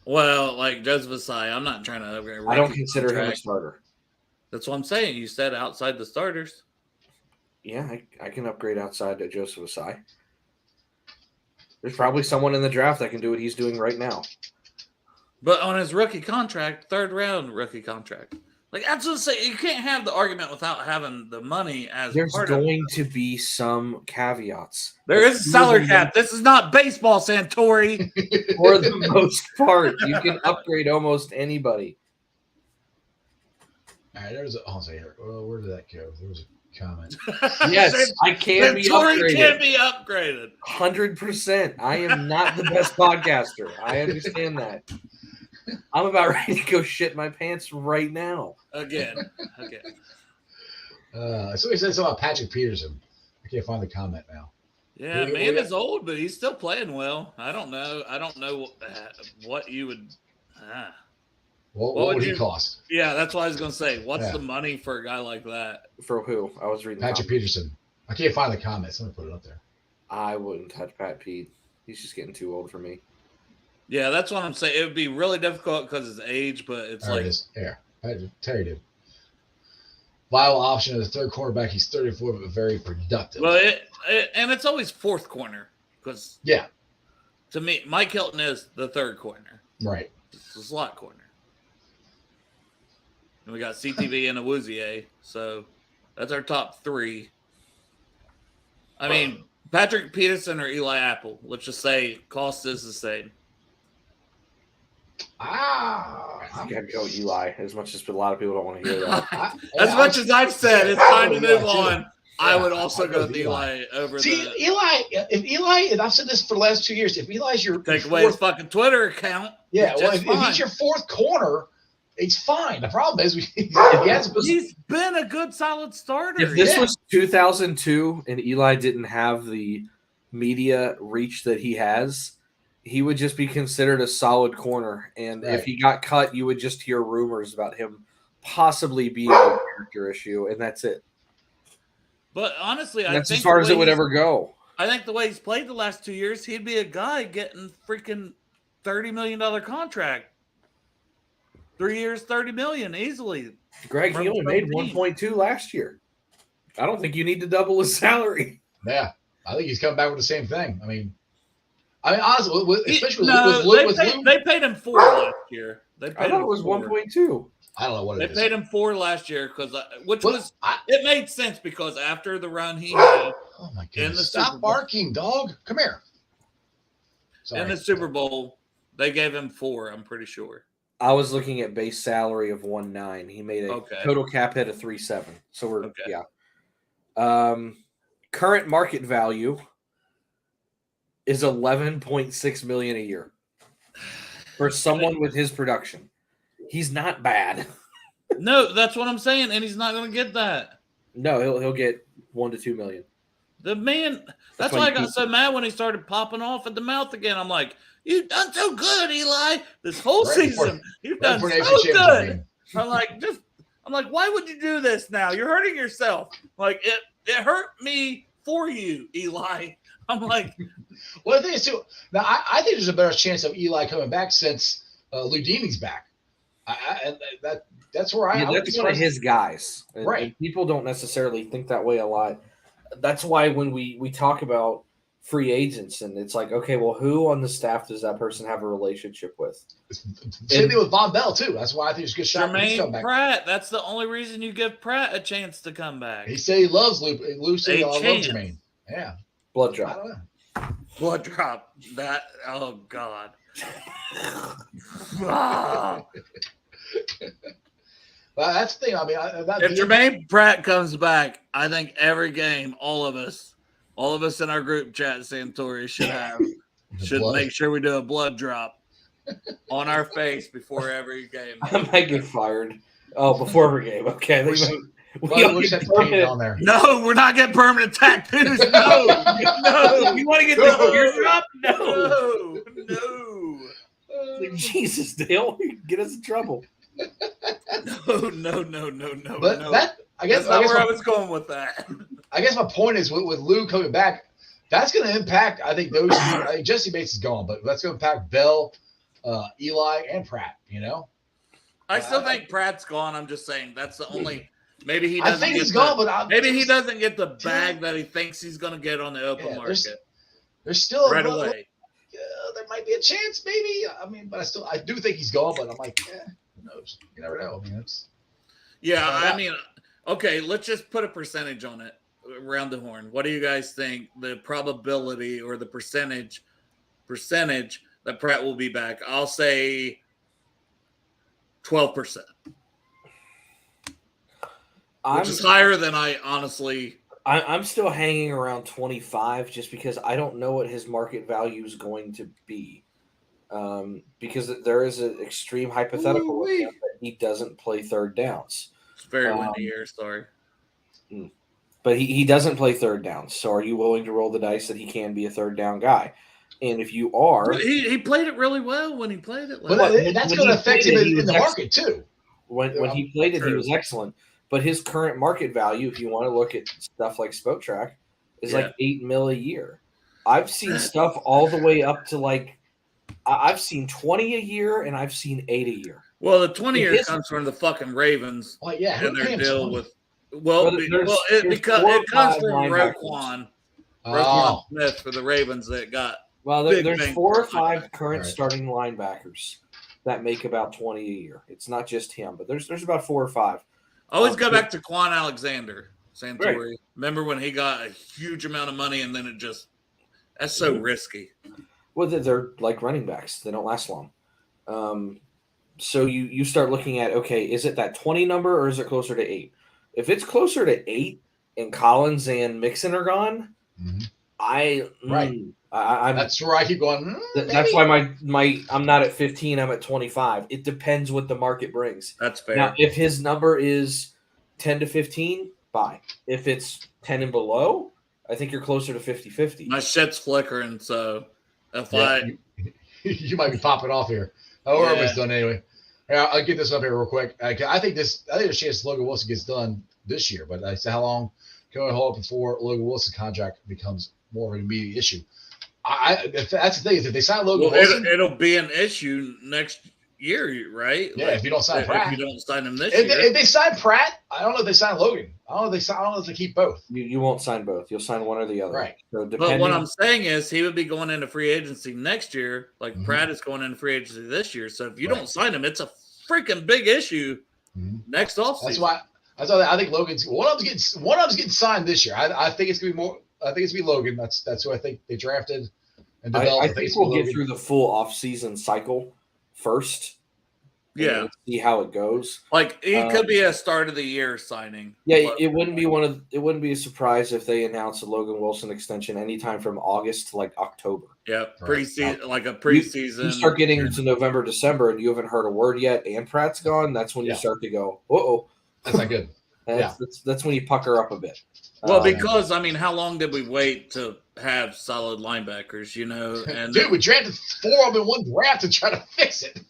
Well, like Joseph Asai, I'm not trying to upgrade. I don't consider him a starter. That's what I'm saying. You said outside the starters. Yeah, I can upgrade outside of Joseph Asai. There's probably someone in the draft that can do what he's doing right now. But on his rookie contract, 3rd round rookie contract. Like, that's what I'm saying. You can't have the argument without having the money as There's part going to be some caveats. There is a salary cap. This is not baseball, Santori. For the most part, you can upgrade almost anybody. All right, I'll say here. Where did that go? There was a comment. Yes, I can be upgraded. Can be upgraded. 100%. I am not the best podcaster. I understand that. I'm about ready to go shit my pants right now. Again. Somebody said something about Patrick Peterson. I can't find the comment now. Yeah, man is old, but he's still playing well. I don't know what you would. What would he cost? Yeah, that's what I was going to say. What's the money for a guy like that? For who? I was reading Patrick Peterson. I can't find the comment. Somebody put it up there. I wouldn't touch Pat Pete. He's just getting too old for me. Yeah, that's what I'm saying. It would be really difficult because of his age, but it's there like. It is. Here. Terry did. Viable option as a 3rd quarterback. He's 34, but very productive. Well, and it's always 4th corner because. Yeah. To me, Mike Hilton is the 3rd corner. Right. It's the slot corner. And we got CTV and Awuzie, so that's our top 3. I mean, Patrick Peterson or Eli Apple. Let's just say cost is the same. I think I'd go Eli, as much as a lot of people don't want to hear that. As much as I've said, it's time to move on. I would also go with Eli over Eli, and I've said this for the last 2 years, if Eli's your take away his fucking Twitter account. Yeah, well, if he's your 4th corner, it's fine. The problem is he's been a good solid starter. If this was 2002 and Eli didn't have the media reach that he has, he would just be considered a solid corner. And if he got cut, you would just hear rumors about him possibly being a character issue, and that's it. But honestly, that's as far as it would ever go. I think the way he's played the last 2 years, he'd be a guy getting freaking $30 million contract. 3 years, $30 million easily. Greg, he only made 1.2 last year. I don't think you need to double his salary. Yeah, I think he's coming back with the same thing. I mean, honestly, especially they paid him 4 last year. I thought it was 1.2. I don't know what it is. They paid him 4 last year it made sense because after the run he had, oh my goodness! Stop barking, dog. Come here. Sorry. In the Super Bowl, they gave him 4. I'm pretty sure. I was looking at base salary of 1.9. He made a total cap hit of 3.7. So we're current market value is $11.6 million a year for someone with his production. He's not bad. No, that's what I'm saying, and he's not going to get that. No, he'll get $1 to $2 million. The man. That's why I got so mad when he started popping off at the mouth again. I'm like, you've done so good, Eli. This whole season, you've done so good. I'm like, why would you do this now? You're hurting yourself. Like it hurt me for you, Eli. I'm like, well, the thing is too. Now I think there's a better chance of Eli coming back since Lou Deeming's back. That's where that's one of his guys, right? And people don't necessarily think that way a lot. That's why when we talk about free agents, and it's like, okay, well, who on the staff does that person have a relationship with? Same thing with Von Bell too. That's why I think it's a good shot. Jermaine Pratt. That's the only reason you give Pratt a chance to come back. He said he loves Lou. Said I love Jermaine. Yeah. Blood drop. I don't know. Blood drop. That. Oh God. Well, that's the thing. I mean, if Jermaine Pratt comes back, I think every game, all of us in our group chat, Santori should make sure we do a blood drop on our face before every game. I might get fired. Oh, before every game. Okay. On there. No, we're not getting permanent tattoos. No. You want to get the ear drop? No. Like, Jesus, Dale, get us in trouble. No. But I guess that's not where I was going with that. I guess my point is with Lou coming back, that's going to impact. I think those. I think Jesse Bates is gone, but that's going to impact Bell, Eli, and Pratt. You know, I still think Pratt's gone. I'm just saying that's the only. Maybe he doesn't. I think he's gone, but maybe he doesn't get the bag that he thinks he's going to get on the open market. There's still right away. There might be a chance, maybe. I mean, but I do think he's gone. But I'm like, who knows? You never know. I mean, okay. Let's just put a percentage on it around the horn. What do you guys think the probability or the percentage that Pratt will be back? I'll say 12%. Which is higher than I honestly. I'm still hanging around 25 just because I don't know what his market value is going to be. Because there is an extreme hypothetical that he doesn't play third downs. It's very windy here, sorry. But he doesn't play third downs. So are you willing to roll the dice that he can be a third down guy? And if you are... He played it really well when he played it. But that's going to affect him in the market, too. When he played it, he was excellent. But his current market value, if you want to look at stuff like Spoke Track, is like $8 million a year. I've seen stuff all the way up to I've seen 20 a year and I've seen 8 a year. Well, the 20 years comes from the fucking Ravens. Well, yeah, and their deal with. It comes from Roquan Smith for the Ravens that got. Well, there's 4 or 5 current starting linebackers that make about 20 a year. It's not just him, but there's about 4 or 5. I always go back to Quan Alexander, Santori. Right. Remember when he got a huge amount of money and then that's so risky. Well, they're like running backs. They don't last long. So you start looking at, okay, is it that 20 number or is it closer to 8? If it's closer to 8 and Collins and Mixon are gone, that's where I keep going. That's why I'm not at 15. I'm at 25. It depends what the market brings. That's fair. Now, if his number is 10 to 15, buy. If it's 10 and below, I think you're closer to 50-50. My shit's flickering, so you might be popping off here. Oh, we're almost done anyway. I'll get this up here real quick. I think there's a chance Logan Wilson gets done this year, but I say how long can we hold before Logan Wilson's contract becomes more of an immediate issue. If that's the thing, is if they sign Logan Well, Wilson, it'll be an issue next year, right? yeah, if you don't sign Pratt. If you don't sign him this year. If they sign Pratt, I don't know if they sign Logan. I don't know if they keep both. You won't sign both. You'll sign one or the other. Right. So but what I'm saying is he would be going into free agency next year, like Mhm. Pratt is going into free agency this year. So if you don't sign him, it's a freaking big issue next offseason. That's why I think Logan's one of them's getting signed this year. I think it's gonna be more. I think it's gonna be Logan. That's who I think they drafted and developed. I think we'll get through the full offseason cycle first. Yeah, and see how it goes. Like he could be a start of the year signing. Yeah, it wouldn't be a surprise if they announced a Logan Wilson extension anytime from August to like October. Yeah, preseason, like a You preseason. start getting to November, December, and you haven't heard a word yet, and Pratt's gone. That's when you start to go, uh-oh. That's not good. That's when you pucker up a bit. Well, because I mean, how long did we wait to have solid linebackers? You know, and dude, we drafted 4 of them in one draft to try to fix it.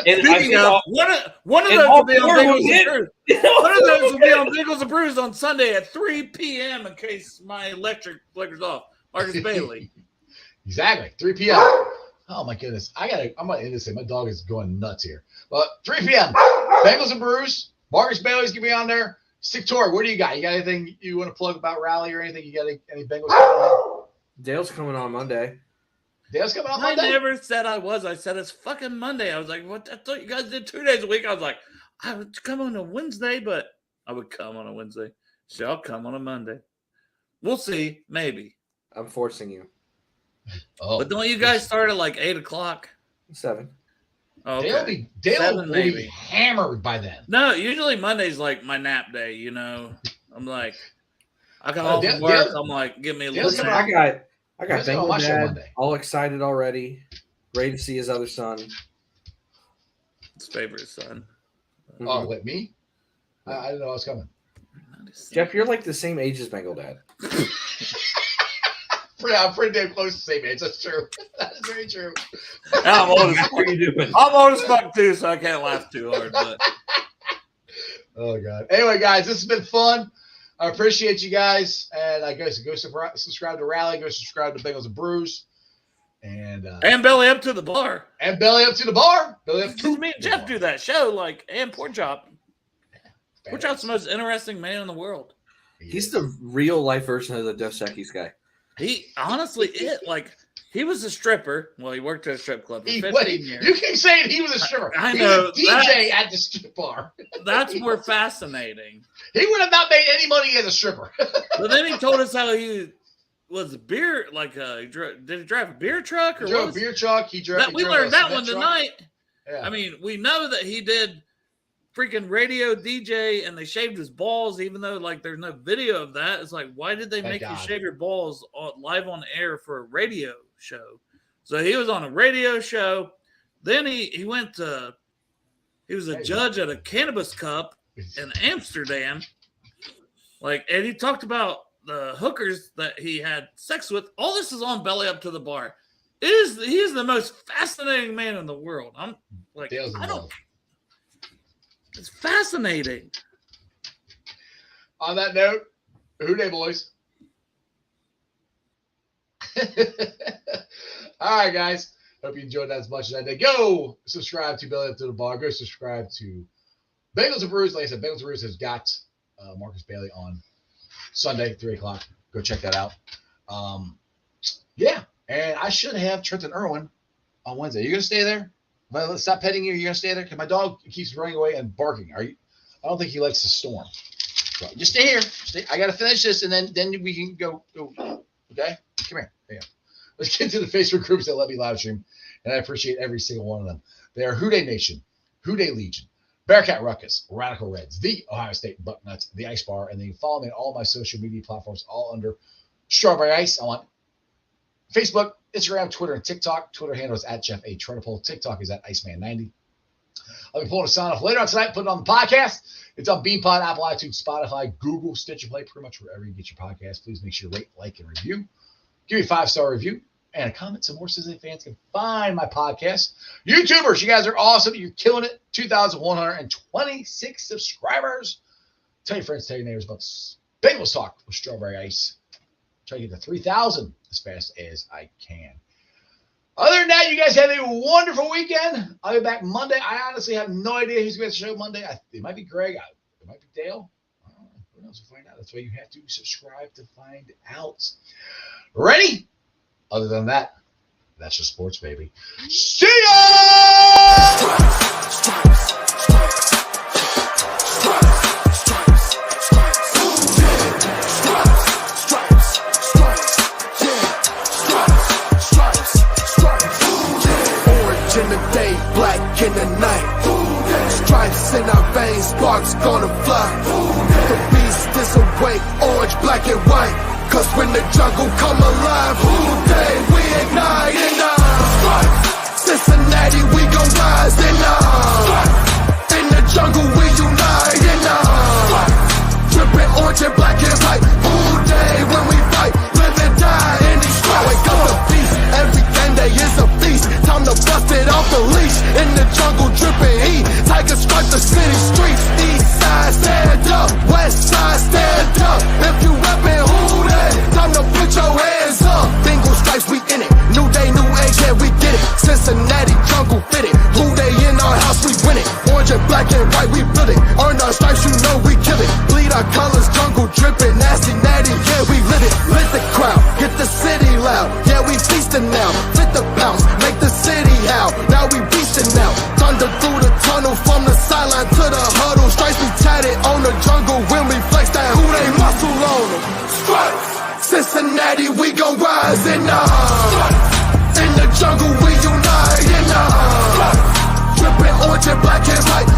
And speaking of, one of those will be on Bengals and Brews. One of those will be on Bengals and Brews on Sunday at 3 p.m. in case my electric flickers off. Marcus Bailey. Exactly, 3 p.m. Oh my goodness, I'm gonna end this thing. My dog is going nuts here. But 3 p.m. Bengals and Brews. Marcus Bailey's gonna be on there. Stick Tour, what do you got? You got anything you want to plug about Rally or anything? You got any Bengals coming on? Dale's coming on Monday. Dale's coming on Monday? I never said I was. I said it's fucking Monday. I was like, what? I thought you guys did 2 days a week. I was like, I would come on a Wednesday, but I would come on a Wednesday. So I'll come on a Monday. We'll see. Maybe. I'm forcing you. Oh, but don't you guys start at like 8 o'clock? 7. Oh, okay. Dale will be hammered by then. No, usually Monday's like my nap day, you know. I'm like, I come home from work. I'm like, give me a little nap. I got Bengal Dad all excited already, ready to see his other son. His favorite son. Mm-hmm. Oh, wait, me? I didn't know I was coming. Jeff, you're like the same age as Bengal Dad. I'm pretty damn close to the same age. That's true. That is very true. I'm old as fuck too, so I can't laugh too hard. But oh god. Anyway, guys, this has been fun. I appreciate you guys, and I guess go subscribe to Rally, go subscribe to Bengals and Brews, and Belly Up to the Bar, and Belly Up to the Bar. Belly Up to me and Jeff do that show, and Pork Chop. Pork Chop's the most interesting man in the world. He's the real life version of the Dos Equis guy. He honestly, he was a stripper. Well, he worked at a strip club for 15 years. You keep saying he was a stripper. I know. He was a DJ at the strip bar. That's more fascinating. He would have not made any money as a stripper. But then he told us how he was a beer, did he drive a beer truck? Or he drove a beer truck. We learned that one tonight. Yeah. I mean, we know that he did freaking radio DJ and they shaved his balls, even though there's no video of that. It's like, why did they make you shave your balls live on air for a radio show? So he was on a radio show. Then he went to, he was a judge at a cannabis cup in Amsterdam. And he talked about the hookers that he had sex with. All this is on Belly Up to the Bar. He is the most fascinating man in the world. I'm like, it's fascinating. On that note, who day, boys? All right, guys. Hope you enjoyed that as much as I did. Go subscribe to Belly Up to the Bar. Go subscribe to Bengals and Brews. Like I said, Bengals and Brews has got Marcus Bailey on Sunday, 3 o'clock. Go check that out. Yeah, and I should have Trenton Irwin on Wednesday. You going to stay there? Well, let's stop petting you. You're going to stay there? Because my dog keeps running away and barking. I don't think he likes the storm. So just stay here. I got to finish this, and then we can go. Okay? Come here. Yeah. Let's get to the Facebook groups that let me live stream, and I appreciate every single one of them. They are Who Dey Nation, Who Dey Legion, Bearcat Ruckus, Radical Reds, the Ohio State Bucknuts, the Ice Bar, and then you can follow me on all my social media platforms, all under Strawberry Ice. I'm on Facebook, Instagram, Twitter, and TikTok. Twitter handle is at Jeff A. Trenopole. TikTok is at Iceman90. I'll be pulling a sign off later on tonight, putting it on the podcast. It's on BeanPod, Apple, iTunes, Spotify, Google, Stitcher Play, pretty much wherever you get your podcast. Please make sure to rate, like, and review. Give me a 5-star review and a comment so more Cincinnati fans can find my podcast. YouTubers, you guys are awesome. You're killing it. 2,126 subscribers. Tell your friends, tell your neighbors about Bengals Talk with Strawberry Ice. Try to get to 3,000 as fast as I can. Other than that, you guys have a wonderful weekend. I'll be back Monday. I honestly have no idea who's going to show Monday. It might be Greg. It might be Dale. I don't know. Who knows? We'll find out. That's why you have to subscribe to find out. Ready? Other than that, that's just sports, baby. See ya! In the day, black in the night. Stripes in our veins, sparks gonna fly. The beast is awake, orange, black and white. Cause when the jungle come alive, day we ignite in Cincinnati, we gon' rise in the jungle, we unite dripping orange and black and white. Day when we fight, live and die in these stripes. Wake up the beast, every day is a feast. Time to bust it off the leash. In the jungle, dripping heat. Tiger stripe the city streets. East side, stand up. West side, stand up. If you reppin', who that? Time to put your hands up. Bengals stripes, we in it. New day, new age, yeah, we get it. Cincinnati, jungle fitted. Who they in our house, we win it. Orange and black and white, we build it. Earn our stripes, you know we kill it. Bleed our colors, jungle dripping. Nasty, natty, yeah, we lit it. Lit the crowd, get the city loud. Yeah, we feasting now. Fit the pounds, make the city howl. Now we beastin' now. Thunder through the tunnel, from the sideline to the huddle. Stripes be tatted on the jungle when we flex that who they muscle on them. Stripes, Cincinnati, we gon' rise in the jungle, we unite in dripping orange and black and white.